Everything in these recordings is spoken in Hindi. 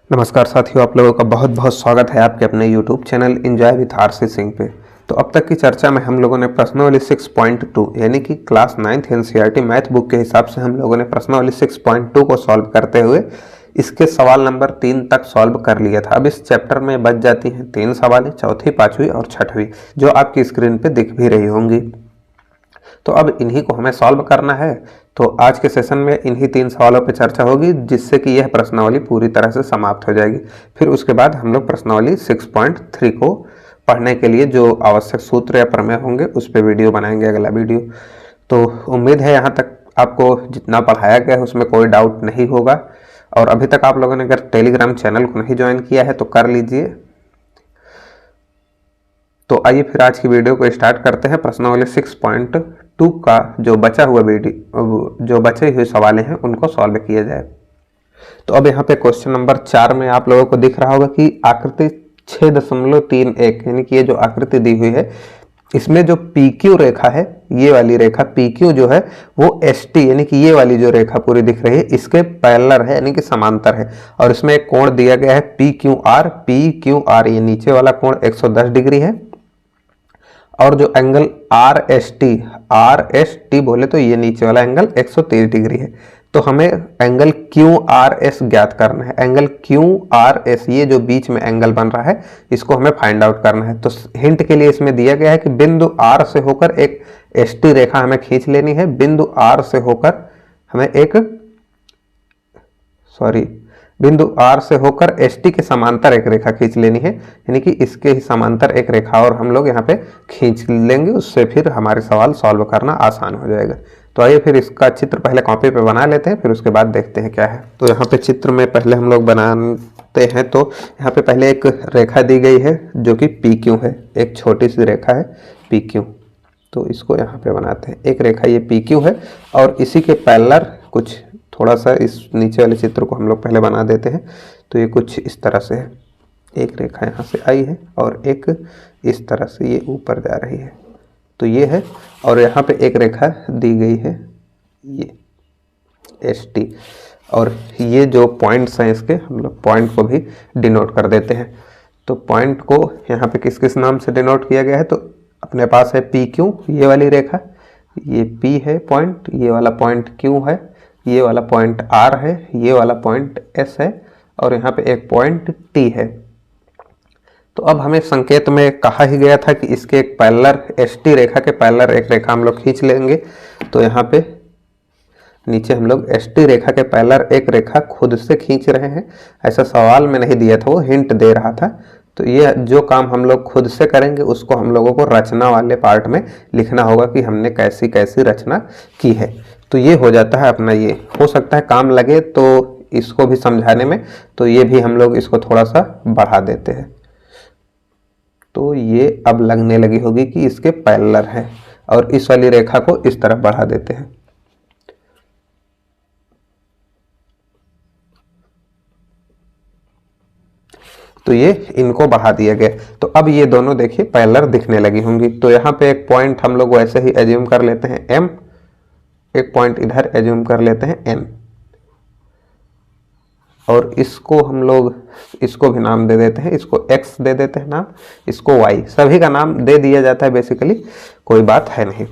नमस्कार साथियों, आप लोगों का बहुत बहुत स्वागत है आपके अपने YouTube channel enjoy with RC Singh पे। तो अब तक की चर्चा में हम लोगों ने प्रश्नावली 6.2 यानी कि class 9th NCERT math book के हिसाब से हम लोगों ने प्रश्नावली 6.2 को सॉल्व करते हुए इसके सवाल नंबर 3 तक सॉल्व कर लिया था। अब इस चैप्टर में बच जाती हैं 3 सवालें, चौथी, पाँचवीं और छठवीं, जो आपकी स्क्रीन पर दिख भी रही होंगी। तो अब इन्हीं को हमें सॉल्व करना है। तो आज के सेशन में इन्हीं 3 सवालों पर चर्चा होगी, जिससे कि यह प्रश्नावली पूरी तरह से समाप्त हो जाएगी। फिर उसके बाद हम लोग प्रश्नावली 6.3 को पढ़ने के लिए जो आवश्यक सूत्र या प्रमेय होंगे उस पर वीडियो बनाएंगे, अगला वीडियो। तो उम्मीद है यहाँ तक आपको जितना पढ़ाया गया है उसमें कोई डाउट नहीं होगा। और अभी तक आप लोगों ने अगर टेलीग्राम चैनल को नहीं ज्वाइन किया है तो कर लीजिए। तो आइए फिर आज की वीडियो को स्टार्ट करते हैं। प्रश्नावली 6.2 का जो बचा हुआ जो बचे हुए सवाल हैं उनको सॉल्व किया जाए। तो अब यहाँ पे क्वेश्चन नंबर 4 में आप लोगों को दिख रहा होगा कि आकृति 6.31 यानी कि ये जो आकृति दी हुई है इसमें जो PQ रेखा है, ये वाली रेखा PQ जो है वो ST यानी कि ये वाली जो रेखा पूरी दिख रही है इसके पैरेलल है यानी कि समांतर है। और इसमें एक कोण दिया गया है PQR। ये नीचे वाला कोण 110 डिग्री है और जो एंगल RST बोले तो ये नीचे वाला एंगल 130 डिग्री है। तो हमें एंगल QRS ज्ञात करना है। एंगल QRS, ये जो बीच में एंगल बन रहा है, इसको हमें फाइंड आउट करना है। तो हिंट के लिए इसमें दिया गया है कि बिंदु R से होकर एक ST रेखा हमें खींच लेनी है। बिंदु R से होकर हमें बिंदु R से होकर ST के समांतर एक रेखा खींच लेनी है, यानी कि इसके ही समांतर एक रेखा और हम लोग यहाँ पे खींच लेंगे। उससे फिर हमारे सवाल सॉल्व करना आसान हो जाएगा। तो आइए फिर इसका चित्र पहले कॉपी पे बना लेते हैं, फिर उसके बाद देखते हैं क्या है। तो यहाँ पे चित्र में पहले हम लोग बनाते हैं। तो यहाँ पे पहले एक रेखा दी गई है जो कि PQ है, एक छोटी सी रेखा है PQ। तो इसको यहाँ पे बनाते हैं। एक रेखा ये PQ है और इसी के पैरेलल कुछ थोड़ा सा इस नीचे वाले चित्र को हम लोग पहले बना देते हैं। तो ये कुछ इस तरह से है, एक रेखा यहाँ से आई है और एक इस तरह से ये ऊपर जा रही है। तो ये है और यहाँ पे एक रेखा दी गई है ये ST, और ये जो पॉइंट्स हैं इसके हम लोग पॉइंट को भी डिनोट कर देते हैं। तो पॉइंट को यहाँ पे किस किस नाम से डिनोट किया गया है, तो अपने पास है PQ, ये वाली रेखा, ये P है पॉइंट, ये वाला पॉइंट Q है, ये वाला पॉइंट R है, ये वाला पॉइंट S है और यहाँ पे एक पॉइंट T है। तो अब हमें संकेत में कहा ही गया था कि इसके एक पैरेलल ST रेखा के पैरेलल एक रेखा हम लोग खींच लेंगे। तो यहाँ पे नीचे हम लोग ST रेखा के पैरेलल एक रेखा खुद से खींच रहे हैं। ऐसा सवाल में नहीं दिया था, वो हिंट दे रहा था। तो ये जो काम हम लोग खुद से करेंगे उसको हम लोगों को रचना वाले पार्ट में लिखना होगा कि हमने कैसी कैसी रचना की है। तो ये हो जाता है अपना, ये हो सकता है काम लगे तो इसको भी समझाने में, तो ये भी हम लोग इसको थोड़ा सा बढ़ा देते हैं। तो ये अब लगने लगी होगी कि इसके पैरेलल है और इस वाली रेखा को इस तरफ बढ़ा देते हैं। तो ये इनको बढ़ा दिया गया। तो अब ये दोनों देखिए पैरेलल दिखने लगी होंगी। तो यहाँ पे एक पॉइंट हम लोग वैसे ही एज्यूम कर लेते हैं M, एक पॉइंट इधर एज्यूम कर लेते हैं N, और इसको हम लोग इसको भी नाम दे देते हैं, इसको X दे देते हैं नाम, इसको Y, सभी का नाम दे दिया जाता है, बेसिकली कोई बात है नहीं।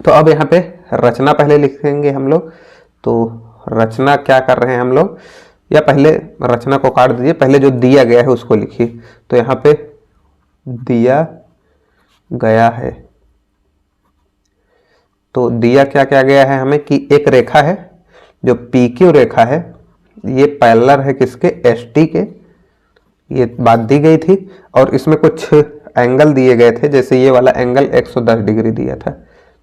तो अब यहाँ पे रचना पहले लिखेंगे हम लोग। तो रचना क्या कर रहे हैं हम लोग, या पहले रचना को काट दीजिए, पहले जो दिया गया है उसको लिखिए। तो यहाँ पे दिया गया है, तो दिया क्या क्या गया है हमें कि एक रेखा है जो PQ रेखा है, ये पैरेलल है किसके, ST के, ये बात दी गई थी। और इसमें कुछ एंगल दिए गए थे, जैसे ये वाला एंगल 110 डिग्री दिया था,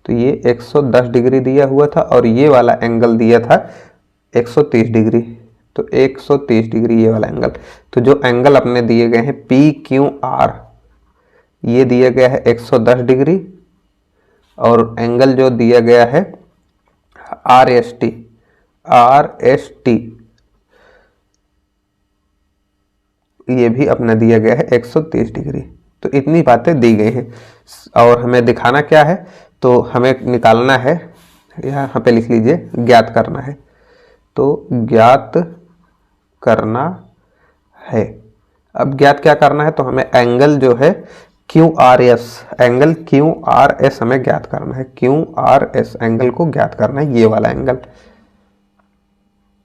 तो ये 110 डिग्री दिया हुआ था और ये वाला एंगल दिया था 130 डिग्री। तो 130 डिग्री ये वाला एंगल। तो जो एंगल अपने दिए गए हैं PQR, ये दिया गया है 110 डिग्री, और एंगल जो दिया गया है RST, ये भी अपना दिया गया है 130 डिग्री। तो इतनी बातें दी गई हैं और हमें दिखाना क्या है, तो हमें निकालना है, यहाँ पे लिख लीजिए ज्ञात करना है। तो ज्ञात करना है। अब ज्ञात क्या करना है, तो हमें एंगल जो है QRS, एंगल QRS हमें ज्ञात करना है। QRS एंगल को ज्ञात करना है, ये वाला एंगल।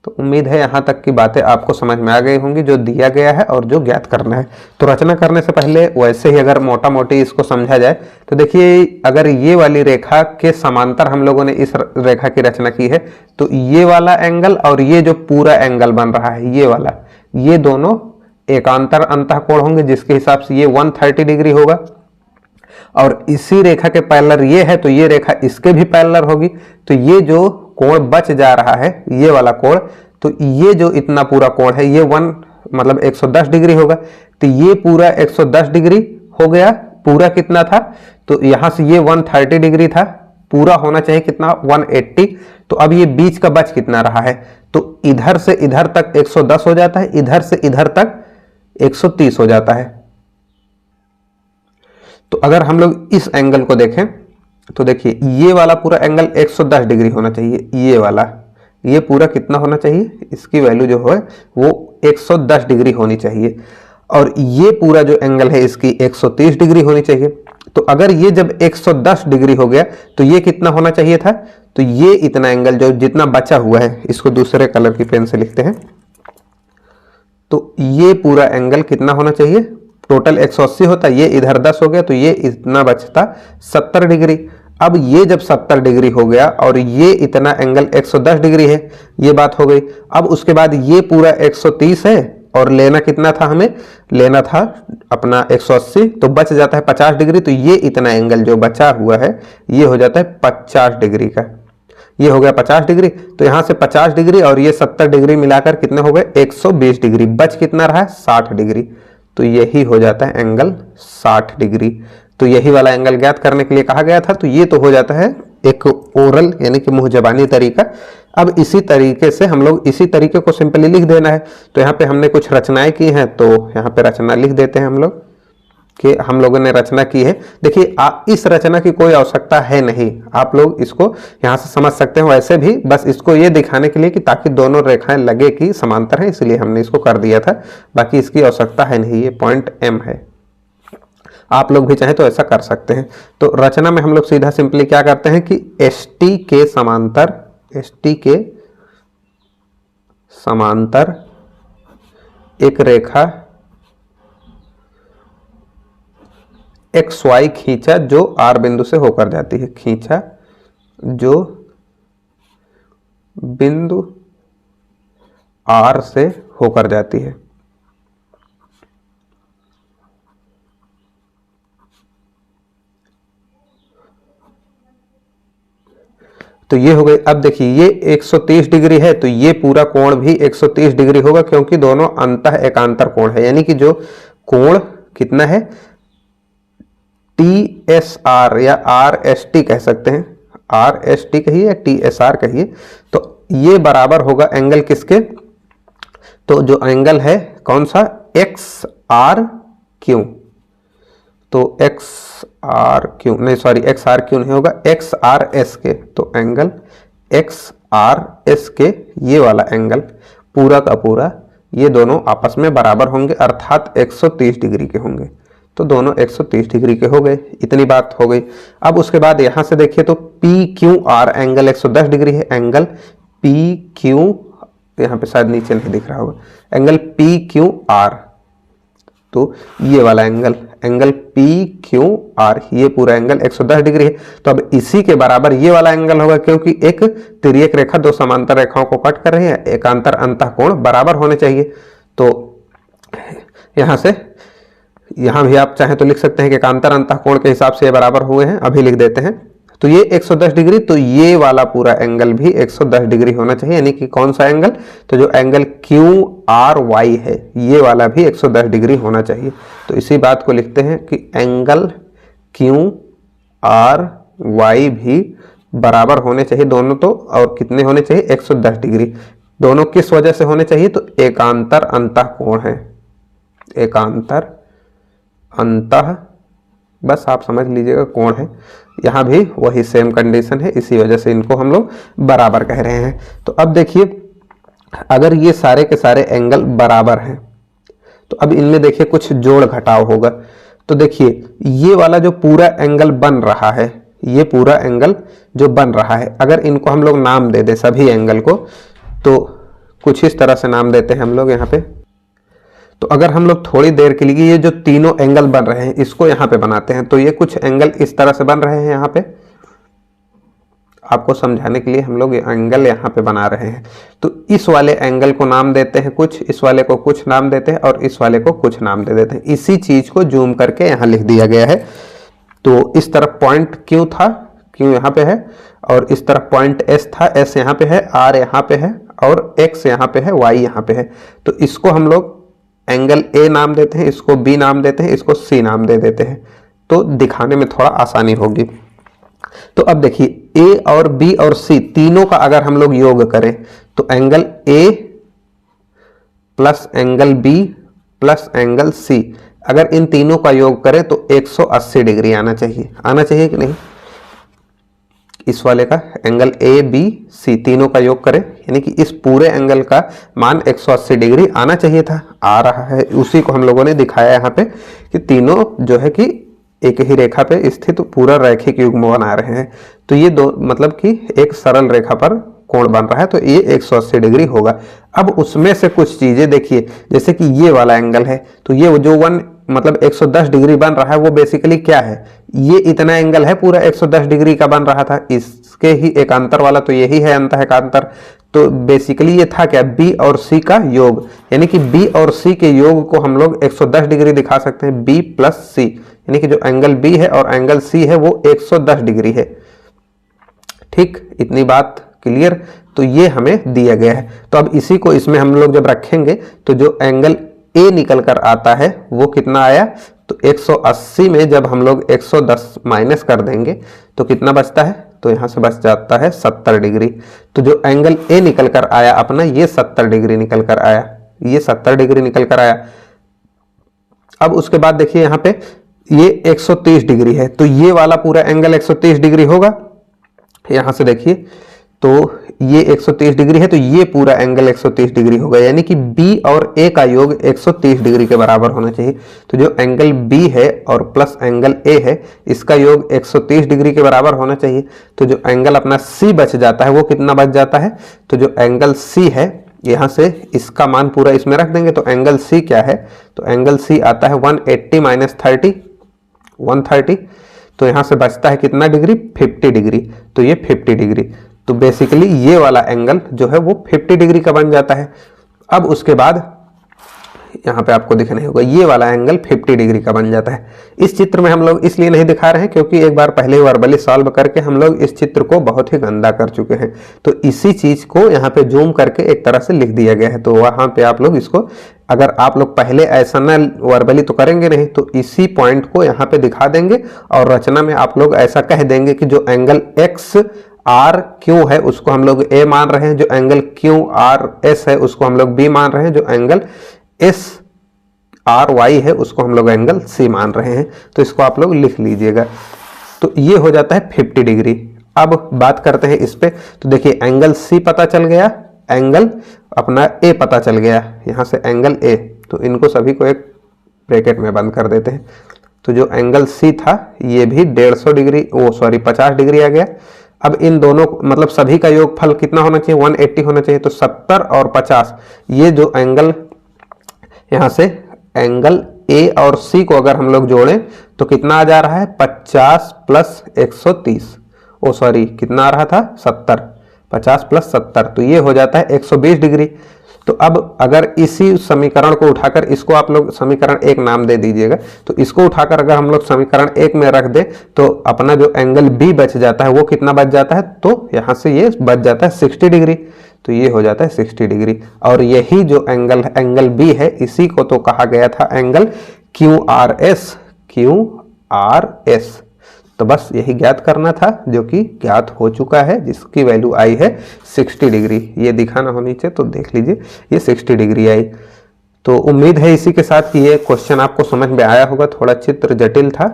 तो उम्मीद है यहाँ तक की बातें आपको समझ में आ गई होंगी, जो दिया गया है और जो ज्ञात करना है। तो रचना करने से पहले वैसे ही अगर मोटा मोटी इसको समझा जाए तो देखिए, अगर ये वाली रेखा के समांतर हम लोगों ने इस रेखा की रचना की है, तो ये वाला एंगल और ये जो पूरा एंगल बन रहा है ये वाला, ये दोनों एकांतर अंतःकोण होंगे, जिसके हिसाब से ये 130 डिग्री होगा। और इसी रेखा के पैरेलल ये है, तो ये रेखा इसके भी पैरेलल होगी। तो ये जो कोण बच जा रहा है, ये वाला कोण, तो ये जो इतना पूरा कोण है ये 110 डिग्री होगा। तो ये पूरा 110 डिग्री हो गया। पूरा कितना था, तो यहां से ये 130 डिग्री था, पूरा होना चाहिए कितना, 180। तो अब ये बीच का बच कितना रहा है, तो इधर से इधर तक 110 हो जाता है, इधर से इधर तक 130 हो जाता है। तो अगर हम लोग इस एंगल को देखें तो देखिए, ये वाला पूरा एंगल 110 डिग्री होना चाहिए। ये वाला, ये पूरा कितना होना चाहिए, इसकी वैल्यू जो है वो 110 डिग्री होनी चाहिए। और ये पूरा जो एंगल है इसकी 130 डिग्री होनी चाहिए। तो अगर ये जब 110 डिग्री हो गया तो ये कितना होना चाहिए था, तो ये इतना एंगल जो जितना बचा हुआ है, इसको दूसरे कलर की पेन से लिखते हैं। तो ये पूरा एंगल कितना होना चाहिए, टोटल 180 होता, ये इधर 10 हो गया, तो ये इतना बचता 70 डिग्री। अब ये जब 70 डिग्री हो गया और ये इतना एंगल 110 डिग्री है, ये बात हो गई। अब उसके बाद ये पूरा 130 है और लेना कितना था, हमें लेना था अपना 180, तो बच जाता है 50 डिग्री। तो ये इतना एंगल जो बचा हुआ है ये हो जाता है 50 डिग्री का। ये हो गया 50 डिग्री। तो यहां से 50 डिग्री और ये 70 डिग्री मिलाकर कितने हो गए, 120 डिग्री। बच कितना रहा है, 60 डिग्री। तो यही हो जाता है एंगल 60 डिग्री। तो यही वाला एंगल ज्ञात करने के लिए कहा गया था। तो ये तो हो जाता है एक ओरल यानी कि मुंह जबानी तरीका। अब इसी तरीके से हम लोग इसी तरीके को सिंपली लिख देना है। तो यहाँ पे हमने कुछ रचनाएं की हैं, तो यहाँ पे रचना लिख देते हैं हम लोग कि हम लोगों ने रचना की है। देखिए, इस रचना की कोई आवश्यकता है नहीं, आप लोग इसको यहाँ से समझ सकते हैं। वैसे भी बस इसको ये दिखाने के लिए कि ताकि दोनों रेखाएं लगे कि समांतर है, इसलिए हमने इसको कर दिया था। बाकी इसकी आवश्यकता है नहीं, ये पॉइंट M है। आप लोग भी चाहें तो ऐसा कर सकते हैं। तो रचना में हम लोग सीधा सिंपली क्या करते हैं कि ST के समांतर एक रेखा XY खींचा जो R बिंदु से होकर जाती है, खींचा जो बिंदु R से होकर जाती है। तो ये हो गई। अब देखिए, ये 130 डिग्री है, तो ये पूरा कोण भी 130 डिग्री होगा, क्योंकि दोनों अंतः एकांतर कोण है। यानी कि जो कोण कितना है, TSR या RST कह सकते हैं, RST कहिए या TSR कहिए। तो ये बराबर होगा एंगल किसके, तो जो एंगल है कौन सा, XRQ। तो XRQ नहीं, सॉरी XRQ नहीं होगा, XRS के। तो एंगल XRS के ये वाला एंगल पूरा का पूरा, ये दोनों आपस में बराबर होंगे, अर्थात 130 डिग्री के होंगे। तो दोनों 130 डिग्री के हो गए, इतनी बात हो गई। अब उसके बाद यहां से देखिए तो PQR एंगल 110 डिग्री है। एंगल PQ, यहाँ पे शायद नीचे नहीं दिख रहा होगा, एंगल PQR। तो ये वाला एंगल PQR, ये पूरा एंगल 110 डिग्री है। तो अब इसी के बराबर ये वाला एंगल होगा, क्योंकि एक तिर्यक रेखा दो समांतर रेखाओं को कट कर रही है, एकांतर अंतःकोण बराबर होने चाहिए। तो यहां से यहां भी आप चाहें तो लिख सकते हैं कि एकांतर अंतःकोण के हिसाब से ये बराबर हुए हैं, अभी लिख देते हैं। तो ये 110 डिग्री, तो ये वाला पूरा एंगल भी 110 डिग्री होना चाहिए। यानी कि कौन सा एंगल, तो जो एंगल QRY है ये वाला भी 110 डिग्री होना चाहिए। तो इसी बात को लिखते हैं कि एंगल QRY भी बराबर होने चाहिए दोनों, तो और कितने होने चाहिए, 110 डिग्री। दोनों किस वजह से होने चाहिए, तो एकांतर अंतःकोण है, एकांतर अंतः, बस आप समझ लीजिएगा कोण है। यहाँ भी वही सेम कंडीशन है, इसी वजह से इनको हम लोग बराबर कह रहे हैं। तो अब देखिए, अगर ये सारे के सारे एंगल बराबर हैं, तो अब इनमें देखिए कुछ जोड़ घटाव होगा। तो देखिए ये वाला जो पूरा एंगल बन रहा है, ये पूरा एंगल जो बन रहा है, अगर इनको हम लोग नाम दे दें सभी एंगल को, तो कुछ इस तरह से नाम देते हैं हम लोग यहाँ पे। तो अगर हम लोग थोड़ी देर के लिए ये जो तीनों एंगल बन रहे हैं इसको यहाँ पे बनाते हैं, तो ये कुछ एंगल इस तरह से बन रहे हैं। यहाँ पे आपको समझाने के लिए हम लोग एंगल यहाँ पे बना रहे हैं। तो इस वाले एंगल को नाम देते हैं कुछ, इस वाले को कुछ नाम देते हैं और इस वाले को कुछ नाम दे देते हैं। इसी चीज को जूम करके यहाँ लिख दिया गया है। तो इस तरफ पॉइंट क्यू था, क्यू यहाँ पे है, और इस तरफ पॉइंट एस था, एस यहाँ पे है, आर यहाँ पे है और एक्स यहाँ पे है, वाई यहाँ पे है। तो इसको हम लोग एंगल ए नाम देते हैं, इसको बी नाम देते हैं, इसको सी नाम दे देते हैं, तो दिखाने में थोड़ा आसानी होगी। तो अब देखिए ए और बी और सी तीनों का अगर हम लोग योग करें तो angle A plus angle B plus angle C, अगर इन तीनों का योग करें तो 180 डिग्री आना चाहिए। आना चाहिए कि नहीं? इस वाले का एंगल ए बी सी तीनों का योग करें, यानी कि इस पूरे एंगल का मान 180 डिग्री आना चाहिए था, आ रहा है। उसी को हम लोगों ने दिखाया यहाँ पे कि तीनों जो है कि एक ही रेखा पे स्थित पूरा रैखिक युग्म बना रहे हैं। तो ये दो मतलब कि एक सरल रेखा पर कोण बन रहा है, तो ये 180 डिग्री होगा। अब उसमें से कुछ चीजें देखिए, जैसे कि ये वाला एंगल है, तो ये जो मतलब 110 डिग्री बन रहा है वो बेसिकली क्या है, ये इतना एंगल है पूरा 110 डिग्री का बन रहा था, इसके ही एक अंतर वाला, तो यही है अंत है का अंतर। तो बेसिकली ये था क्या, बी और सी का योग, यानी कि बी और सी के योग को हम लोग 110 डिग्री दिखा सकते हैं, बी प्लस सी, यानी कि जो एंगल बी है और एंगल सी है वो 110 डिग्री है। ठीक, इतनी बात क्लियर। तो ये हमें दिया गया है। तो अब इसी को इसमें हम लोग जब रखेंगे तो जो एंगल ए निकल कर आता है वो कितना आया, तो 180 में जब हम लोग 110 माइनस कर देंगे तो कितना बचता है, तो यहां से बच जाता है 70 डिग्री। तो जो एंगल ए निकल कर आया अपना, ये 70 डिग्री निकल कर आया, ये 70 डिग्री निकल कर आया। अब उसके बाद देखिए यहाँ पे ये 130 डिग्री है, तो ये वाला पूरा एंगल 130 डिग्री होगा। यहां से देखिए तो ये 130 डिग्री है, तो ये पूरा एंगल 130 डिग्री होगा, यानी कि बी और ए का योग 130 डिग्री के बराबर होना चाहिए। तो जो एंगल बी है और प्लस एंगल ए है, इसका योग 130 डिग्री के बराबर होना चाहिए। तो जो एंगल अपना सी बच जाता है वो कितना बच जाता है, तो जो एंगल सी है यहां से इसका मान पूरा इसमें रख देंगे, तो एंगल सी क्या है, तो एंगल सी आता है 180 माइनस 30, 130। तो यहां से बचता है कितना डिग्री, 50 डिग्री। तो ये 50 डिग्री, तो बेसिकली ये वाला एंगल जो है वो 50 डिग्री का बन जाता है। अब उसके बाद यहाँ पे आपको दिखने होगा ये वाला एंगल 50 डिग्री का बन जाता है। इस चित्र में हम लोग इसलिए नहीं दिखा रहे हैं क्योंकि एक बार पहले वर्बली सॉल्व करके हम लोग इस चित्र को बहुत ही गंदा कर चुके हैं। तो इसी चीज को यहाँ पे जूम करके एक तरह से लिख दिया गया है। तो वहां पे आप लोग इसको, अगर आप लोग पहले ऐसा ना वर्बली तो करेंगे नहीं, तो इसी पॉइंट को यहाँ पे दिखा देंगे और रचना में आप लोग ऐसा कह देंगे कि जो एंगल एक्स आर क्यू है उसको हम लोग ए मान रहे हैं, जो एंगल क्यू आर एस है उसको हम लोग बी मान रहे हैं, जो एंगल एस आर वाई है उसको हम लोग एंगल सी मान रहे हैं। तो इसको आप लोग लिख लीजिएगा। तो ये हो जाता है 50 डिग्री। अब बात करते हैं इस पे। तो देखिए एंगल सी पता चल गया, एंगल अपना ए पता चल गया, यहां से एंगल ए, तो इनको सभी को एक ब्रैकेट में बंद कर देते हैं। तो जो एंगल सी था ये भी 150 डिग्री, 50 डिग्री आ गया। अब इन दोनों मतलब सभी का योगफल कितना होना चाहिए, 180 होना चाहिए। तो 70 और 50, ये जो एंगल यहां से एंगल ए और सी को अगर हम लोग जोड़ें तो कितना आ जा रहा है, 50 प्लस 130, कितना आ रहा था, 70, 50 प्लस 70, तो ये हो जाता है 120 डिग्री। तो अब अगर इसी समीकरण को उठाकर, इसको आप लोग समीकरण 1 नाम दे दीजिएगा, तो इसको उठाकर अगर हम लोग समीकरण 1 में रख दें तो अपना जो एंगल बी बच जाता है वो कितना बच जाता है, तो यहां से ये बच जाता है 60 डिग्री। तो ये हो जाता है 60 डिग्री। और यही जो एंगल बी है इसी को तो कहा गया था एंगल क्यू आर एस। तो बस यही ज्ञात करना था, जो कि ज्ञात हो चुका है, जिसकी वैल्यू आई है 60 डिग्री। ये दिखाना हो नीचे तो देख लीजिए, ये 60 डिग्री आई। तो उम्मीद है इसी के साथ कि ये क्वेश्चन आपको समझ में आया होगा। थोड़ा चित्र जटिल था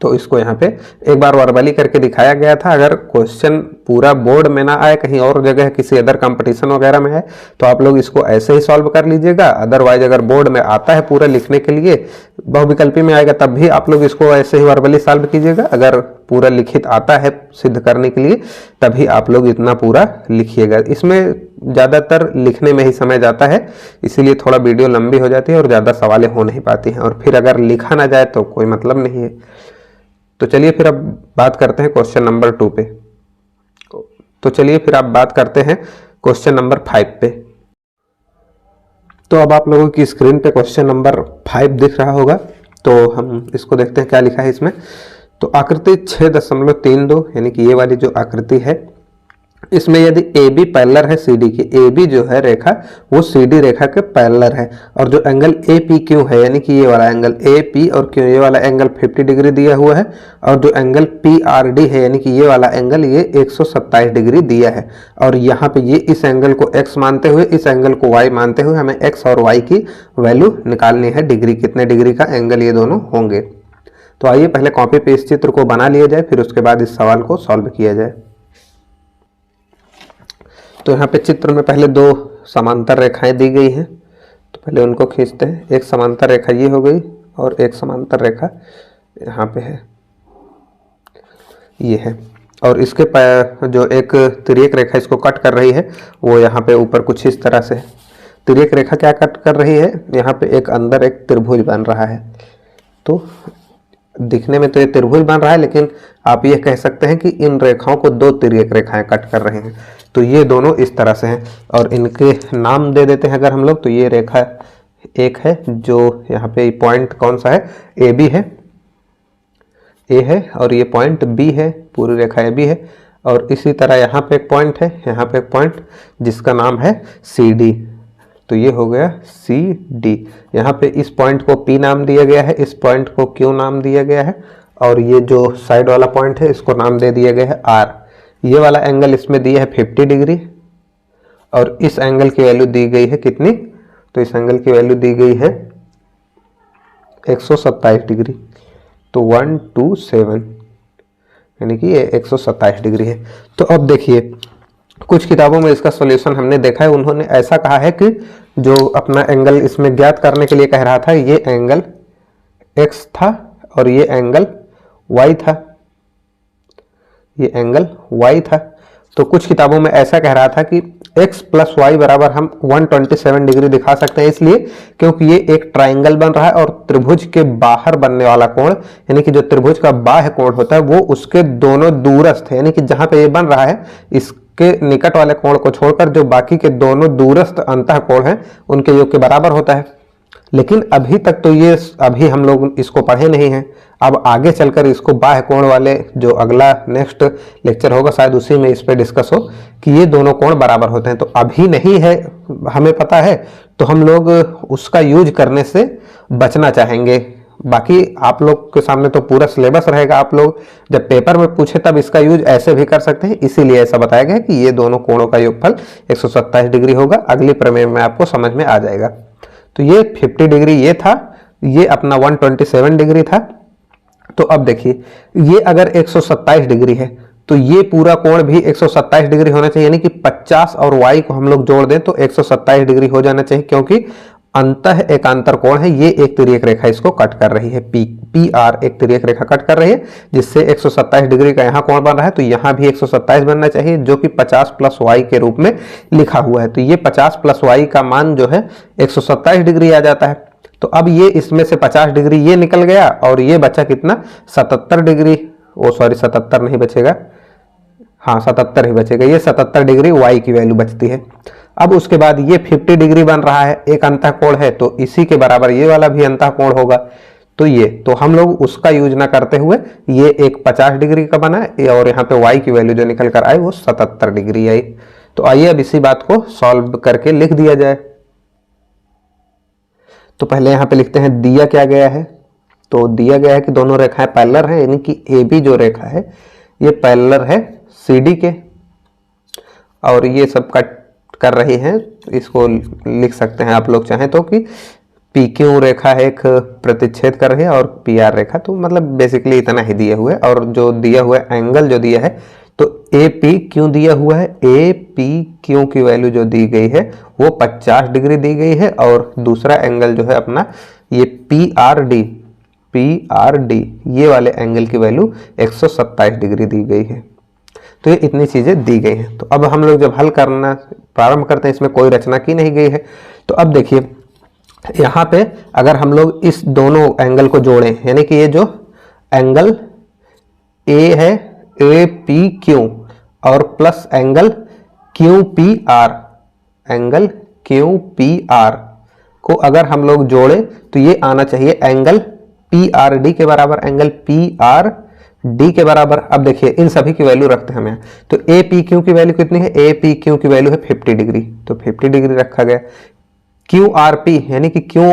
तो इसको यहाँ पे एक बार वर्बली करके दिखाया गया था। अगर क्वेश्चन पूरा बोर्ड में ना आए, कहीं और जगह किसी अदर कंपटीशन वगैरह में है तो आप लोग इसको ऐसे ही सॉल्व कर लीजिएगा। अदरवाइज अगर बोर्ड में आता है पूरा लिखने के लिए, बहुविकल्पी में आएगा तब भी आप लोग इसको ऐसे ही वर्बली सॉल्व कीजिएगा। अगर पूरा लिखित आता है सिद्ध करने के लिए तभी आप लोग इतना पूरा लिखिएगा। इसमें ज़्यादातर लिखने में ही समय जाता है, इसीलिए थोड़ा वीडियो लंबी हो जाती है और ज़्यादा सवालें हो नहीं पाती हैं, और फिर अगर लिखा ना जाए तो कोई मतलब नहीं है। तो चलिए फिर अब बात करते हैं क्वेश्चन नंबर 2 पे। तो चलिए फिर आप बात करते हैं क्वेश्चन नंबर 5 पे। तो अब आप लोगों की स्क्रीन पे क्वेश्चन नंबर 5 दिख रहा होगा, तो हम इसको देखते हैं क्या लिखा है इसमें। तो आकृति 6.32 यानी कि ये वाली जो आकृति है, इसमें यदि ए बी पैरेलल है सी डी की, ए बी जो है रेखा वो सी डी रेखा के पैरेलल है, और जो एंगल ए पी क्यू है यानी कि ये वाला एंगल ए पी और क्यू, ये वाला एंगल 50 डिग्री दिया हुआ है, और जो एंगल पी आर डी है यानी कि ये वाला एंगल ये 127 डिग्री दिया है। और यहाँ पे ये इस एंगल को एक्स मानते हुए इस एंगल को वाई मानते हुए हमें एक्स और वाई की वैल्यू निकालनी है, डिग्री कितने डिग्री का एंगल ये दोनों होंगे। तो आइए पहले कॉपी पे इस चित्र को बना लिया जाए, फिर उसके बाद इस सवाल को सॉल्व किया जाए। तो यहाँ पे चित्र में पहले 2 समांतर रेखाएं दी गई हैं, तो पहले उनको खींचते हैं। एक समांतर रेखा ये हो गई और एक समांतर रेखा यहाँ पे है, ये है, और इसके जो एक तिर्यक रेखा इसको कट कर रही है वो यहाँ पे ऊपर कुछ इस तरह से है। तिर्यक रेखा क्या कट कर रही है, यहाँ पे एक अंदर एक त्रिभुज बन रहा है। तो दिखने में तो ये त्रिभुज बन रहा है, लेकिन आप ये कह सकते हैं कि इन रेखाओं को 2 तिर्यक रेखाएं कट कर रहे हैं। तो ये दोनों इस तरह से हैं और इनके नाम दे देते हैं अगर हम लोग। तो ये रेखा एक है, जो यहाँ पे पॉइंट कौन सा है, ए बी है, ए है, और ये पॉइंट बी है, पूरी रेखा ए बी है। और इसी तरह यहाँ पे एक पॉइंट है, यहाँ पे एक पॉइंट जिसका नाम है सी डी। तो ये हो गया सी डी। यहाँ पे इस पॉइंट को पी नाम दिया गया है, इस पॉइंट को क्यू नाम दिया गया है, और ये जो साइड वाला पॉइंट है इसको नाम दे दिया गया है आर। ये वाला एंगल इसमें दिया है 50 डिग्री, और इस एंगल की वैल्यू दी गई है कितनी, तो इस एंगल की वैल्यू दी गई है 127 डिग्री। तो 127 यानी कि ये 127 डिग्री है। तो अब देखिए कुछ किताबों में इसका सॉल्यूशन हमने देखा है, उन्होंने ऐसा कहा है कि जो अपना एंगल इसमें ज्ञात करने के लिए कह रहा था, ये एंगल x था और ये एंगल y था, ये एंगल y था। तो कुछ किताबों में ऐसा कह रहा था कि x + y बराबर हम 127 डिग्री दिखा सकते हैं, इसलिए क्योंकि ये एक ट्राइंगल बन रहा है और त्रिभुज के बाहर बनने वाला कोण यानी कि जो त्रिभुज का बाह्य कोण होता है वो उसके दोनों दूरस्थ है, यानी कि जहां पे ये बन रहा है इसके निकट वाले कोण को छोड़कर जो बाकी के दोनों दूरस्थ अंतः कोण हैं उनके योग के बराबर होता है। लेकिन अभी तक तो ये अभी हम लोग इसको पढ़े नहीं हैं, अब आगे चलकर इसको बाह्य कोण वाले जो अगला नेक्स्ट लेक्चर होगा शायद उसी में इस पे डिस्कस हो कि ये दोनों कोण बराबर होते हैं। तो अभी नहीं है हमें पता है, तो हम लोग उसका यूज करने से बचना चाहेंगे। बाकी आप लोग के सामने तो पूरा सिलेबस रहेगा, आप लोग जब पेपर में पूछे तब इसका यूज ऐसे भी कर सकते हैं, इसीलिए ऐसा बताया गया कि ये दोनों कोणों का योगफल 127 डिग्री होगा। अगली प्रमेय में आपको समझ में आ जाएगा। तो ये 50 डिग्री ये था, ये अपना 127 डिग्री था। तो अब देखिए ये अगर 127 डिग्री है तो ये पूरा कोण भी 127 डिग्री होना चाहिए, यानी कि 50 और y को हम लोग जोड़ दें तो 127 डिग्री हो जाना चाहिए, क्योंकि अंतः एकांतर कोण है। ये एक तिर्यक रेखा इसको कट कर रही है, पी आर एक तिर्यक रेखा कट कर रही है, जिससे 127 डिग्री का यहाँ कोण बन रहा है। तो यहाँ भी 127 बनना चाहिए, जो कि 50 + y के रूप में लिखा हुआ है। तो ये 50 + y का मान जो है 127 डिग्री आ जाता है। तो अब ये इसमें से 50 डिग्री ये निकल गया और ये बचा कितना, 77 डिग्री, ओ सॉरी 77 नहीं बचेगा, हाँ 77 ही बचेगा। ये 77 डिग्री y की वैल्यू बचती है। अब उसके बाद ये 50 डिग्री बन रहा है, एक अंतः कोण है, तो इसी के बराबर ये वाला भी अंतः कोण होगा। तो ये तो हम लोग उसका यूज ना करते हुए ये एक 50 डिग्री का बना और यहाँ पे y की वैल्यू जो निकल कर आई वो 77 डिग्री आई। तो आइए अब इसी बात को सॉल्व करके लिख दिया जाए। तो पहले यहाँ पे लिखते हैं दिया क्या गया है। तो दिया गया है कि दोनों रेखाएं पैरेलल हैं, यानी कि ए बी जो रेखा है ये पैरेलल है सी डी के, और ये सब कट कर रही हैं। इसको लिख सकते हैं आप लोग चाहें तो कि पी क्यू रेखा एक प्रतिच्छेद कर रही है और पी आर रेखा, तो मतलब बेसिकली इतना ही दिया हुआ है। और जो दिया हुआ एंगल जो दिया है तो ए पी क्यों दिया हुआ है, ए पी क्यों की वैल्यू जो दी गई है वो 50 डिग्री दी गई है, और दूसरा एंगल जो है अपना ये पी आर डी ये वाले एंगल की वैल्यू 127 डिग्री दी गई है। तो ये इतनी चीजें दी गई हैं। तो अब हम लोग जब हल करना प्रारंभ करते हैं, इसमें कोई रचना की नहीं गई है। तो अब देखिए यहाँ पे अगर हम लोग इस दोनों एंगल को जोड़ें, यानी कि ये जो एंगल ए है ए पी क्यू और plus angle Q P R, angle Q P R को अगर हम लोग जोड़े तो ये आना चाहिए एंगल पी आर डी के बराबर, एंगल पी आर डी के बराबर। अब देखिए इन सभी की वैल्यू रखते हैं हम यहाँ। तो ए पी क्यू की वैल्यू कितनी है, ए पी क्यू की वैल्यू है 50 डिग्री, तो 50 डिग्री रखा गया। क्यू आर पी यानी कि क्यू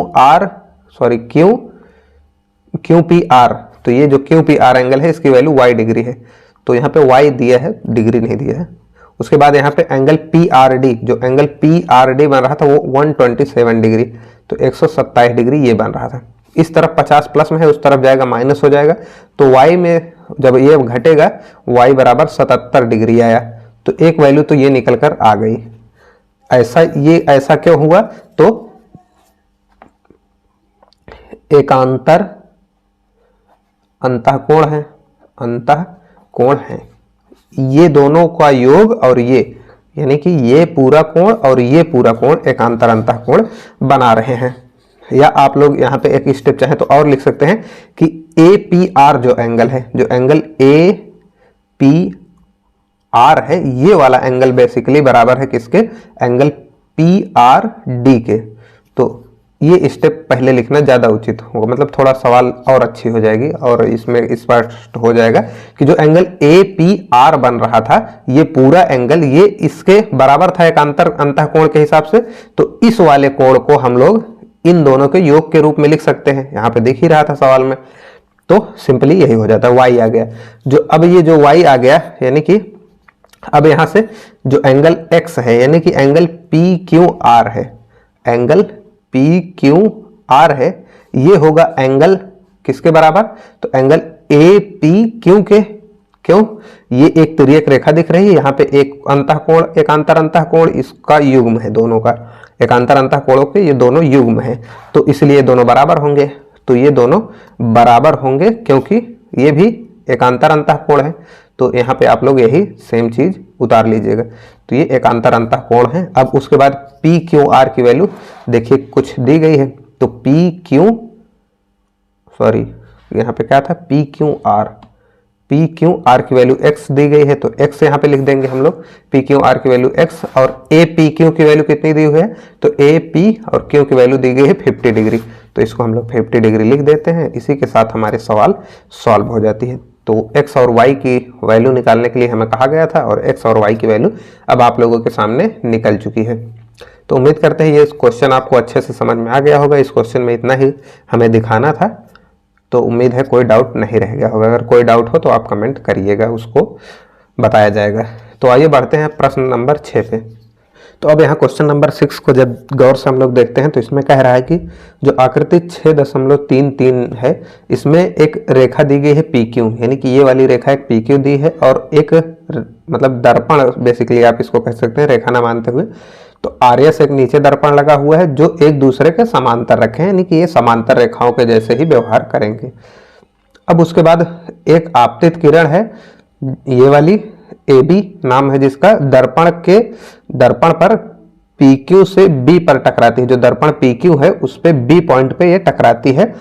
पी आर, तो ये जो क्यू पी आर एंगल है इसकी वैल्यू y डिग्री है, तो यहाँ पे y दिया है, डिग्री नहीं दिया है। उसके बाद यहाँ पे एंगल पी आर डी, जो एंगल पी आर डी बन रहा था वो 127 डिग्री, तो 127 डिग्री ये बन रहा था। इस तरफ 50 प्लस में है, उस तरफ जाएगा माइनस हो जाएगा, तो y में जब ये घटेगा y बराबर 77 डिग्री आया, तो एक वैल्यू तो ये निकल कर आ गई। ऐसा क्यों हुआ, तो एकांतर अंतःकोण है, ये दोनों का योग और ये यानी कि ये पूरा कोण और ये पूरा कोण एकांतर अंतःकोण बना रहे हैं। या आप लोग यहाँ पे एक स्टेप चाहे तो और लिख सकते हैं कि ए पी आर जो एंगल है, जो एंगल ए पी आर है, ये वाला एंगल बेसिकली बराबर है किसके, एंगल पी आर डी के। तो ये स्टेप पहले लिखना ज़्यादा उचित होगा, मतलब थोड़ा सवाल और अच्छी हो जाएगी और इसमें स्पष्ट हो जाएगा कि जो एंगल ए पी आर बन रहा था ये पूरा एंगल ये इसके बराबर था एकांतर अंतःकोण के हिसाब से, तो इस वाले कोण को हम लोग इन दोनों के योग के रूप में लिख सकते हैं। यहाँ पे देख ही रहा था सवाल में, तो सिंपली यही हो जाता है, y आ गया। जो अब ये जो y आ गया यानी कि अब यहाँ से जो एंगल x है यानी कि एंगल पी क्यू आर है, एंगल पी क्यू आर है, ये होगा एंगल किसके बराबर, तो एंगल ए पी क्यू के। क्यों, ये एक तिर्यक रेखा दिख रही है, यहाँ पे एक अंतःकोण एकांतर अंतःकोण इसका युग्म है, दोनों का एकांतर अंतःकोणों के ये दोनों युग्म है, तो इसलिए दोनों बराबर होंगे। तो ये दोनों बराबर होंगे क्योंकि ये भी एकांतर अंतःकोण है, तो यहाँ पे आप लोग यही सेम चीज उतार लीजिएगा। तो ये एकांतर अंतःकोण है। अब उसके बाद पी क्यू आर की वैल्यू देखिए कुछ दी गई है, तो यहाँ पे क्या था, पी क्यू आर की वैल्यू x दी गई है, तो x यहाँ पे लिख देंगे हम लोग पी क्यू आर की वैल्यू x, और ए पी क्यू की वैल्यू कितनी दी हुई है, तो ए पी और क्यू की वैल्यू दी गई है 50 डिग्री, तो इसको हम लोग 50 डिग्री लिख देते हैं। इसी के साथ हमारे सवाल सॉल्व हो जाती है। तो x और y की वैल्यू निकालने के लिए हमें कहा गया था, और x और y की वैल्यू अब आप लोगों के सामने निकल चुकी है। तो उम्मीद करते हैं ये क्वेश्चन आपको अच्छे से समझ में आ गया होगा। इस क्वेश्चन में इतना ही हमें दिखाना था, तो उम्मीद है कोई डाउट नहीं रह गया होगा। अगर कोई डाउट हो तो आप कमेंट करिएगा, उसको बताया जाएगा। तो आइए बढ़ते हैं प्रश्न नंबर 6 पे। तो अब यहाँ क्वेश्चन नंबर 6 को जब गौर से हम लोग देखते हैं तो इसमें कह रहा है कि जो आकृति 6.33 है, इसमें एक रेखा दी गई है पी क्यू, यानी कि ये वाली रेखा एक पी क्यू दी है, और एक मतलब दर्पण बेसिकली आप इसको कह सकते हैं रेखा ना मानते हुए। तो आर्यस एक नीचे दर्पण लगा हुआ है जो एक दूसरे के समांतर रखे हैं, यानी कि ये समांतर रेखाओं के जैसे ही व्यवहार करेंगे। अब उसके बाद एक आपतित किरण है, ये वाली ए बी नाम है जिसका, दर्पण पर पी क्यू से बी पर टकराती है। जो दर्पण पी क्यू है उस पे बी पॉइंट पे ये टकराती है,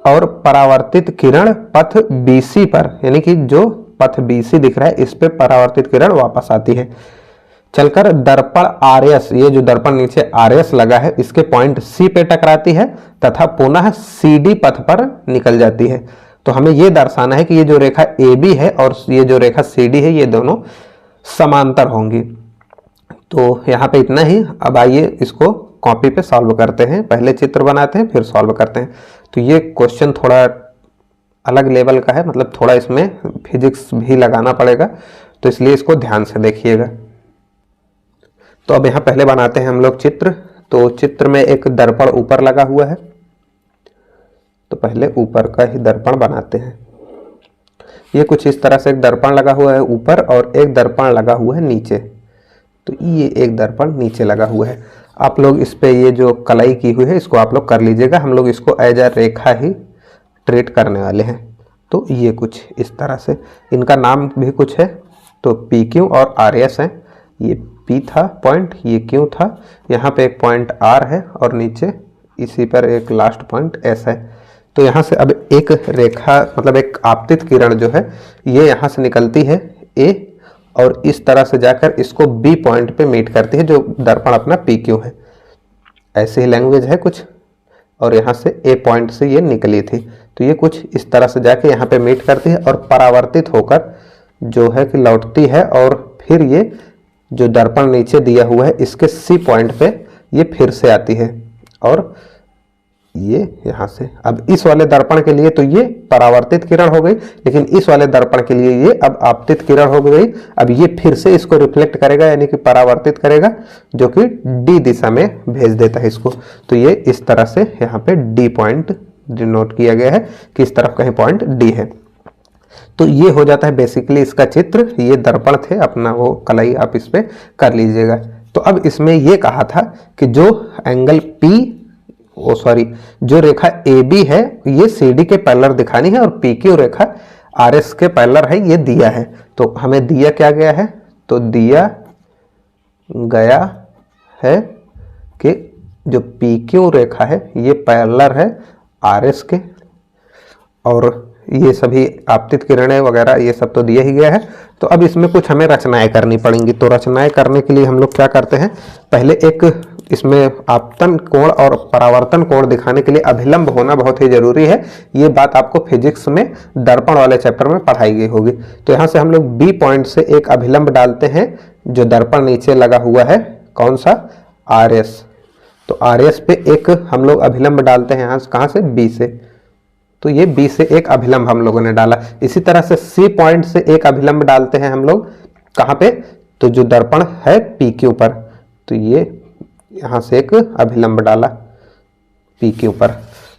और परावर्तित किरण पथ बीसी पर, यानी कि जो पथ बीसी दिख रहा है इस पे परावर्तित किरण वापस आती है, चलकर दर्पण आरएस, ये जो दर्पण नीचे आरएस लगा है इसके पॉइंट सी पे टकराती है तथा पुनः सीडी पथ पर निकल जाती है। तो हमें ये दर्शाना है कि ये जो रेखा ए बी है और ये जो रेखा सी डी है ये दोनों समांतर होंगी। तो यहाँ पे इतना ही। अब आइए इसको कॉपी पे सॉल्व करते हैं, पहले चित्र बनाते हैं फिर सॉल्व करते हैं। तो ये क्वेश्चन थोड़ा अलग लेवल का है, मतलब थोड़ा इसमें फिजिक्स भी लगाना पड़ेगा, तो इसलिए इसको ध्यान से देखिएगा। तो अब यहाँ पहले बनाते हैं हम लोग चित्र। तो चित्र में एक दर्पण ऊपर लगा हुआ है, तो पहले ऊपर का ही दर्पण बनाते हैं। ये कुछ इस तरह से एक दर्पण लगा हुआ है ऊपर और एक दर्पण लगा हुआ है नीचे। तो ये एक दर्पण नीचे लगा हुआ है। आप लोग इस पे ये जो कलाई की हुई है इसको आप लोग कर लीजिएगा, हम लोग इसको as a Rekha he treat करने वाले हैं। तो ये कुछ इस तरह से, इनका नाम भी कुछ है, तो पी क्यू और आर एस है। ये पी था पॉइंट, ये क्यू था, यहाँ पे एक पॉइंट आर है और नीचे इसी पर एक लास्ट पॉइंट एस है। तो यहाँ से अब एक रेखा मतलब एक आपतित किरण जो है ये यहाँ से निकलती है ए और इस तरह से जाकर इसको बी पॉइंट पे मीट करती है जो दर्पण अपना पी क्यू है। ऐसे ही लैंग्वेज है कुछ, और यहाँ से ए पॉइंट से ये निकली थी, तो ये कुछ इस तरह से जाके यहाँ पे मीट करती है और परावर्तित होकर जो है कि लौटती है और फिर ये जो दर्पण नीचे दिया हुआ है इसके सी पॉइंट पे ये फिर से आती है और ये यहाँ से। अब इस वाले दर्पण के लिए तो ये परावर्तित किरण हो गई, लेकिन इस वाले दर्पण के लिए ये अब आपतित किरण हो गई। अब ये फिर से इसको रिफ्लेक्ट करेगा यानी कि परावर्तित करेगा, जो कि डी दिशा में भेज देता है इसको। तो ये इस तरह से यहाँ पे डी पॉइंट डिनोट किया गया है कि इस तरफ कहीं पॉइंट डी है। तो ये हो जाता है बेसिकली इसका चित्र। ये दर्पण थे, अपना वो कलाई आप इस पे कर लीजिएगा। तो अब इसमें ये कहा था कि जो एंगल जो रेखा ए बी है ये सी डी के पैरेलल दिखानी है और पी क्यू रेखा आर एस के पैरेलल है, ये दिया है। तो हमें दिया क्या गया है, तो दिया गया है कि जो पी क्यू रेखा है ये पैरेलल है आर एस के, और ये सभी आपतित किरणें वगैरह ये सब तो दिया ही गया है। तो अब इसमें कुछ हमें रचनाएं करनी पड़ेंगी। तो रचनाएं करने के लिए हम लोग क्या करते हैं, पहले एक इसमें आपतन कोण और परावर्तन कोण दिखाने के लिए अभिलंब होना बहुत ही जरूरी है। ये बात आपको फिजिक्स में दर्पण वाले चैप्टर में पढ़ाई गई होगी। तो यहाँ से हम लोग बी पॉइंट से एक अभिलंब डालते हैं जो दर्पण नीचे लगा हुआ है, कौन सा, आर एस। तो आर एस पे एक हम लोग अभिलंब डालते हैं, यहाँ से कहाँ से, बी से। तो ये बी से एक अभिलंब हम लोगों ने डाला। इसी तरह से सी पॉइंट से एक अभिलंब डालते हैं हम लोग, कहाँ पे, तो जो दर्पण है पी क्यू पर। तो ये यहाँ से एक अभिलंब डाला पी क्यू पर।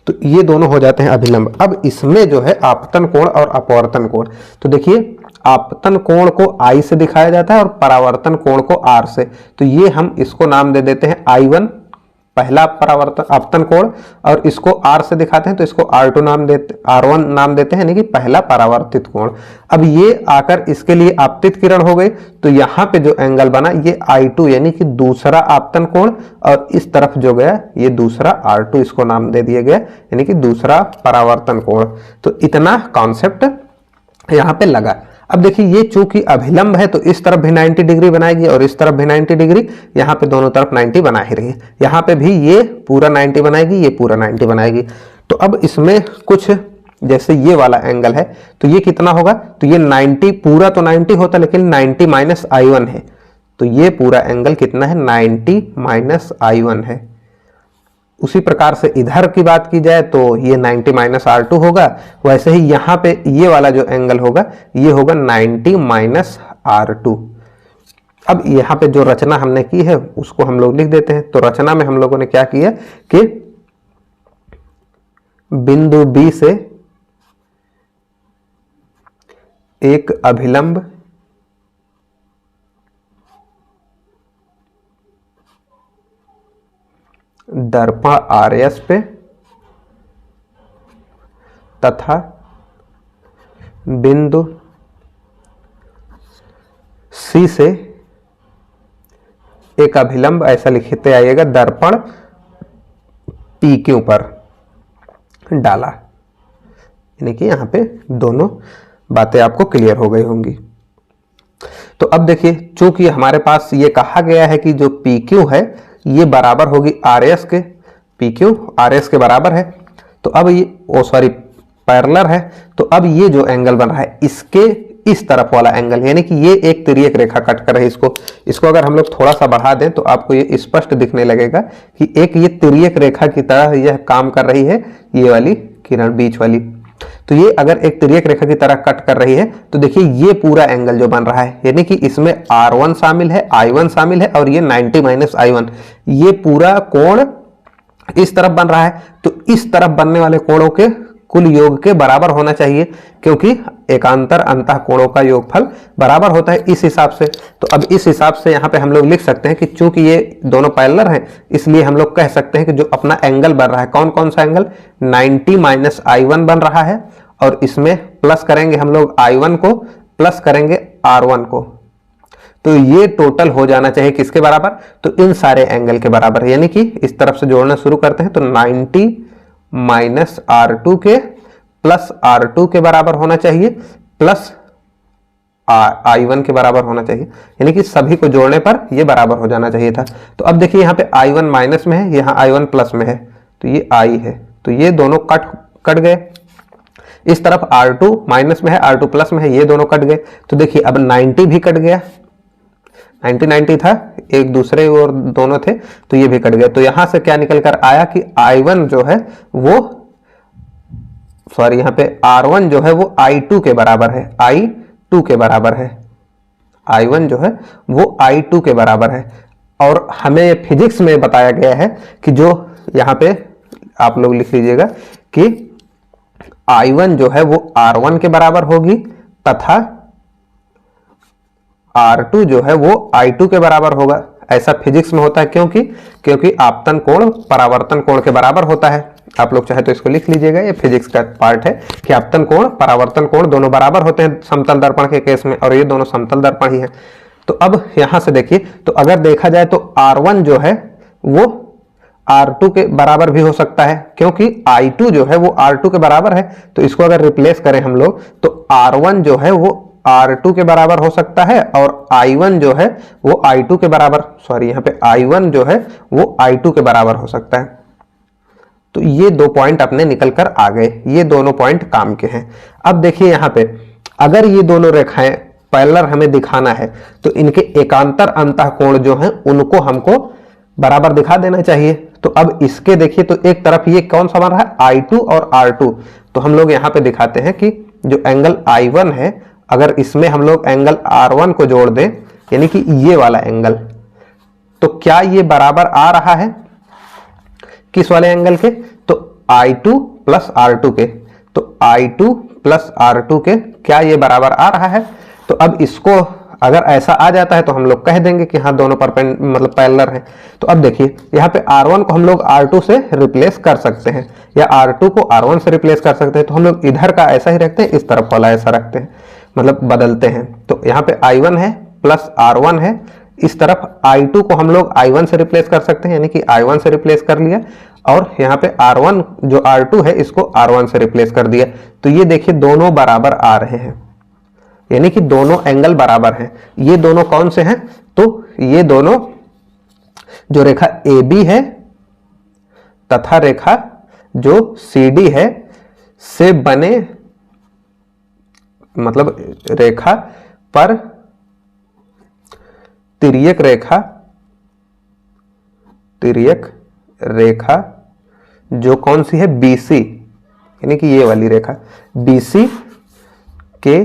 तो ये दोनों हो जाते हैं अभिलंब। अब इसमें जो है आपतन कोण और अपवर्तन कोण, तो देखिए आपतन कोण को आई से दिखाया जाता है और परावर्तन कोण को आर से। तो ये हम इसको नाम दे देते हैं I1 पहला परावर्तन आपतन कोण, और इसको आर से दिखाते हैं तो इसको R2 नाम देते, R1 नाम देते हैं, यानी कि पहला परावर्तित कोण। अब ये आकर इसके लिए आपतित किरण हो गई, तो यहाँ पे जो एंगल बना ये I2 यानी कि दूसरा आपतन कोण, और इस तरफ जो गया ये दूसरा R2 इसको नाम दे दिया गया, यानी कि दूसरा परावर्तन कोण। तो इतना कॉन्सेप्ट यहाँ पे लगा। अब देखिए ये चूंकि अभिलंब है तो इस तरफ भी 90 डिग्री बनाएगी और इस तरफ भी 90 डिग्री, यहाँ पे दोनों तरफ 90 बना ही रही है। यहाँ पे भी ये पूरा 90 बनाएगी, ये पूरा 90 बनाएगी। तो अब इसमें कुछ जैसे ये वाला एंगल है तो ये कितना होगा, तो ये 90 पूरा तो 90 होता, लेकिन 90 माइनस I1 है। तो ये पूरा एंगल कितना है, 90 माइनस I1 है। उसी प्रकार से इधर की बात की जाए तो ये 90 माइनस R2 होगा। वैसे ही यहाँ पे ये वाला जो एंगल होगा ये होगा 90 माइनस R2। अब यहाँ पे जो रचना हमने की है उसको हम लोग लिख देते हैं। तो रचना में हम लोगों ने क्या किया कि बिंदु B से एक अभिलंब दर्पण RS पे तथा बिंदु C से एक अभिलंब, ऐसा लिखते आइएगा, दर्पण PQ पर डाला। यानी कि यहां पे दोनों बातें आपको क्लियर हो गई होंगी। तो अब देखिए चूंकि हमारे पास ये कहा गया है कि जो PQ है ये बराबर होगी RS के, PQ RS के बराबर है। तो अब ये पैरेलल है। तो अब ये जो एंगल बन रहा है इसके इस तरफ वाला एंगल, यानी कि ये एक तिर्यक रेखा कट कर रही है इसको अगर हम लोग थोड़ा सा बढ़ा दें तो आपको ये स्पष्ट दिखने लगेगा कि एक ये तिर्यक रेखा की तरह यह काम कर रही है, ये वाली किरण बीच वाली। तो ये अगर एक तिर्यक रेखा की तरह कट कर रही है तो देखिए ये पूरा एंगल जो बन रहा है, यानी कि इसमें R1 शामिल है, I1 शामिल है और ये 90 माइनस I1, ये पूरा कोण इस तरफ बन रहा है। तो इस तरफ बनने वाले कोणों के कुल योग के बराबर होना चाहिए, क्योंकि एकांतर अंतः कोणों का योगफल बराबर होता है इस हिसाब से। तो अब इस हिसाब से यहाँ पे हम लोग लिख सकते हैं कि चूंकि ये दोनों पैरेलल हैं, इसलिए हम लोग कह सकते हैं कि जो अपना एंगल बन रहा है, कौन कौन सा एंगल, 90 माइनस I1 बन रहा है, और इसमें प्लस करेंगे हम लोग I1 को, प्लस करेंगे R1 को, तो ये टोटल हो जाना चाहिए किसके बराबर, तो इन सारे एंगल के बराबर। यानी कि इस तरफ से जोड़ना शुरू करते हैं तो 90 माइनस R2 के प्लस R2 के बराबर होना चाहिए, प्लस I1 के बराबर होना चाहिए। यानी कि सभी को जोड़ने पर ये बराबर हो जाना चाहिए था। तो अब देखिए यहाँ पे I1 माइनस में है, यहाँ I1 प्लस में है, तो ये I है, तो ये दोनों कट गए। इस तरफ R2 माइनस में है, R2 प्लस में है, ये दोनों कट गए। तो देखिए अब 90 भी कट गया, 90 था, एक दूसरे और दोनों थे, तो ये भी कट गए। तो यहां से क्या निकल कर आया कि I1 जो है वो, सॉरी यहाँ पे R1 जो है वो I2 के बराबर है, I2 के बराबर है, I1 जो है वो I2 के बराबर है। और हमें फिजिक्स में बताया गया है कि जो यहाँ पे आप लोग लिख लीजिएगा कि I1 जो है वो R1 के बराबर होगी तथा R2 जो है वो I2 के बराबर होगा। ऐसा फिजिक्स में होता है क्योंकि आपतन कोण परावर्तन कोण के बराबर होता है। आप लोग चाहे तो इसको लिख लीजिएगा, ये फिजिक्स का पार्ट है कि आपतन कोण परावर्तन कोण दोनों बराबर होते हैं समतल दर्पण के केस में, और ये दोनों समतल दर्पण ही है। तो अब यहां से देखिए, तो अगर देखा जाए तो R1 जो है वो R2 के बराबर भी हो सकता है, क्योंकि I2 जो है वो R2 के बराबर है। तो इसको अगर रिप्लेस करें हम लोग तो R1 जो है वो R2 के बराबर हो सकता है, और I1 जो है वो I2 के बराबर, सॉरी यहाँ पे I1 जो है वो I2 के बराबर हो सकता है। तो ये दो पॉइंट अपने निकल कर आ गए, ये दोनों पॉइंट काम के हैं। अब देखिए यहाँ पे अगर ये दोनों रेखाएं पैरेलल हमें दिखाना है तो इनके एकांतर अंतः कोण जो हैं उनको हमको बराबर दिखा देना चाहिए। तो अब इसके देखिए, तो एक तरफ ये कौन सा बन रहा है, I2 और R2, तो हम लोग यहाँ पे दिखाते हैं कि जो एंगल I1 है, अगर इसमें हम लोग एंगल R1 को जोड़ दें, यानी कि ये वाला एंगल, तो क्या ये बराबर आ रहा है किस वाले एंगल के, तो I2 प्लस R2 के। तो I2 प्लस R2 के क्या ये बराबर आ रहा है। तो अब इसको अगर ऐसा आ जाता है तो हम लोग कह देंगे कि हाँ दोनों मतलब पैरेलल हैं। तो अब देखिए यहाँ पे R1 को हम लोग R2 से रिप्लेस कर सकते हैं, या R2 को R1 से रिप्लेस कर सकते हैं। तो हम लोग इधर का ऐसा ही रखते हैं, इस तरफ वाला ऐसा रखते हैं, मतलब बदलते हैं। तो यहाँ पे I1 है प्लस R1 है, इस तरफ I2 को हम लोग I1 से रिप्लेस कर सकते हैं, यानी कि I1 से रिप्लेस कर लिया, और यहाँ पे R1 जो R2 है इसको R1 से रिप्लेस कर दिया। तो ये देखिए दोनों बराबर आ रहे हैं, यानी कि दोनों एंगल बराबर हैं। ये दोनों कौन से हैं, तो ये दोनों जो रेखा AB है तथा रेखा जो CD है से बने, मतलब रेखा पर तिर्यक रेखा जो कौन सी है, BC, यानी कि ये वाली रेखा BC के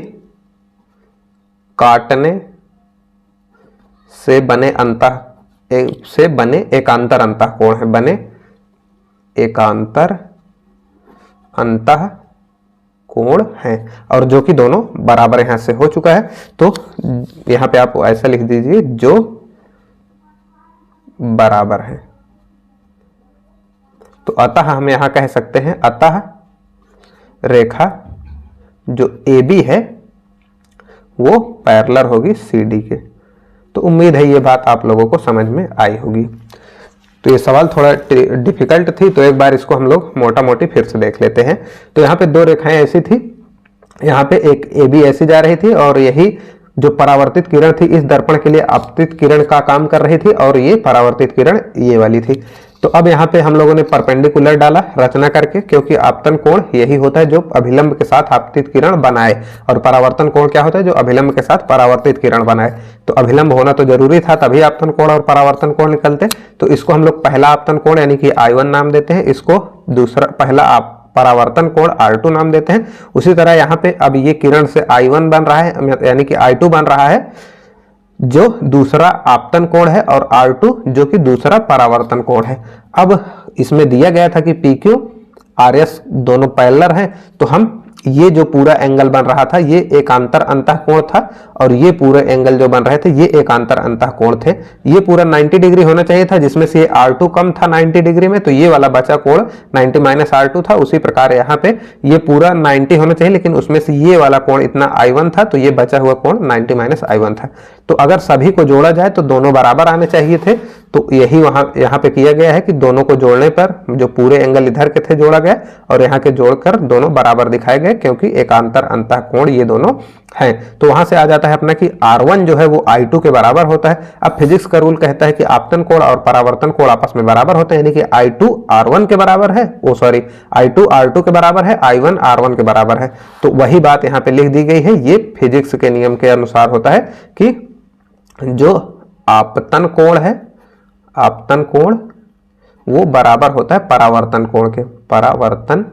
काटने से बने एकांतर अंतः कोण है, बने एकांतर अंतः कोण है, और जो कि दोनों बराबर यहां से हो चुका है। तो यहां पे आप ऐसा लिख दीजिए जो बराबर है। तो अतः हम यहां कह सकते हैं, अतः रेखा जो AB है वो पैरेलल होगी CD के। तो उम्मीद है ये बात आप लोगों को समझ में आई होगी। तो ये सवाल थोड़ा डिफिकल्ट थी, तो एक बार इसको हम लोग मोटा मोटी फिर से देख लेते हैं। तो यहाँ पे दो रेखाएं ऐसी थी, यहाँ पे एक AB ऐसी जा रही थी, और यही जो परावर्तित किरण थी इस दर्पण के लिए आपतित किरण का काम कर रही थी, और ये परावर्तित किरण ये वाली थी। तो अब यहाँ पे हम लोगों ने परपेंडिकुलर डाला रचना करके, क्योंकि आपतन कोण यही होता है जो अभिलंब के साथ आपतित किरण बनाए, और परावर्तन कोण क्या होता है, जो अभिलंब के साथ परावर्तित किरण बनाए। तो अभिलंब होना तो जरूरी था, तभी आपतन कोण और परावर्तन कोण निकलते। तो इसको हम लोग पहला आपतन कोण यानी कि I1 नाम देते हैं, इसको दूसरा पहला परावर्तन कोण R2 नाम देते हैं। उसी तरह यहाँ पे अब ये किरण से I1 बन रहा है, यानी कि I2 बन रहा है, जो दूसरा आपतन कोण है, और R2 जो कि दूसरा परावर्तन कोण है। अब इसमें दिया गया था कि PQ RS दोनों पैरेलल हैं, तो हम ये जो पूरा एंगल बन रहा था ये एकांतर अंतःकोण था और ये पूरे एंगल जो बन रहे थे ये एकांतर अंतःकोण थे। ये पूरा 90 डिग्री होना चाहिए था, जिसमें से R2 कम था 90 डिग्री में, तो ये वाला बचा कोण 90 माइनस R2 था। उसी प्रकार यहाँ पे ये पूरा 90 होना चाहिए, लेकिन उसमें से ये वाला कोण इतना I1 था, तो ये बचा हुआ कोण 90 माइनस I1 था। तो अगर सभी को जोड़ा जाए तो दोनों बराबर आने चाहिए थे, तो यही यहाँ पे किया गया है कि दोनों को जोड़ने पर जो पूरे एंगल इधर के थे जोड़ा गया और यहाँ के जोड़कर दोनों बराबर दिखाए गए, क्योंकि एकांतर अंतःकोण ये दोनों हैं। तो वहां से आ जाता है अपना कि R1 जो है वो I2 के बराबर होता है। अब फिजिक्स का रूल कहता है कि आपतन कोण और परावर्तन कोण आपस में बराबर होते हैं, यानी कि I2 R1 के बराबर है, I2 R2 के बराबर है, I1 R1 के बराबर है। तो वही बात यहाँ पे लिख दी गई है। ये फिजिक्स के नियम के अनुसार होता है कि जो आपतन कोण है, आपतन कोण वो बराबर होता है परावर्तन कोण के, परावर्तन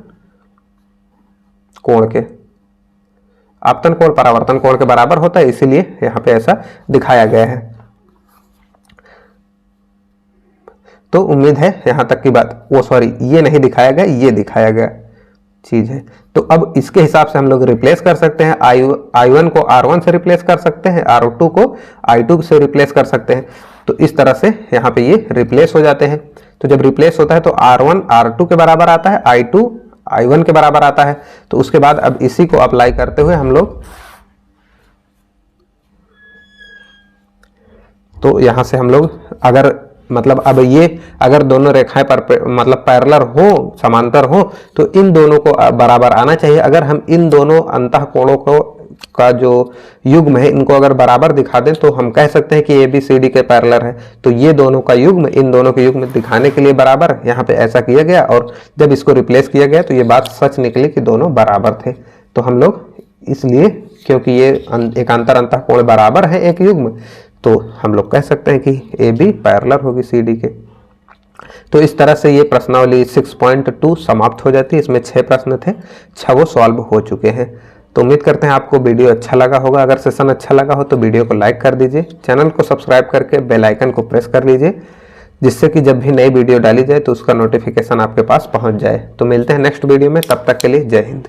कोण के। आपतन कोण परावर्तन कोण के बराबर होता है, इसीलिए यहां पे ऐसा दिखाया गया है। तो उम्मीद है यहां तक की बात, ये नहीं दिखाया गया, ये दिखाया गया चीज है। तो अब इसके हिसाब से हम लोग रिप्लेस कर सकते हैं। I1 को R1 से रिप्लेस कर सकते हैं, R2 को I2 से रिप्लेस कर सकते हैं। तो इस तरह से यहाँ पे ये रिप्लेस हो जाते हैं। तो जब रिप्लेस होता है तो R1 R2 के बराबर आता है, I2 I1 के बराबर आता है। तो उसके बाद अब इसी को अप्लाई करते हुए हम लोग, तो यहां से हम लोग अगर मतलब अब ये अगर दोनों रेखाएं पर मतलब पैरेलल हो, समांतर हो, तो इन दोनों को बराबर आना चाहिए। अगर हम इन दोनों अंतःकोणों को का जो युग्म है इनको अगर बराबर दिखा दें तो हम कह सकते हैं कि ABCD के पैरेलल है। तो ये दोनों का युग्म इन दोनों के युग्म दिखाने के लिए बराबर यहाँ पे ऐसा किया गया, और जब इसको रिप्लेस किया गया तो ये बात सच निकली कि दोनों बराबर थे। तो हम लोग इसलिए, क्योंकि ये एकांतर अंतःकोण बराबर है एक युग्म, तो हम लोग कह सकते हैं कि AB पैरेलल होगी CD के। तो इस तरह से ये प्रश्नावली 6.2 समाप्त हो जाती है। इसमें 6 प्रश्न थे, 6 वो सॉल्व हो चुके हैं। तो उम्मीद करते हैं आपको वीडियो अच्छा लगा होगा। अगर सेशन अच्छा लगा हो तो वीडियो को लाइक कर दीजिए, चैनल को सब्सक्राइब करके बेल आइकन को प्रेस कर लीजिए, जिससे कि जब भी नई वीडियो डाली जाए तो उसका नोटिफिकेशन आपके पास पहुंच जाए। तो मिलते हैं नेक्स्ट वीडियो में, तब तक के लिए जय हिंद।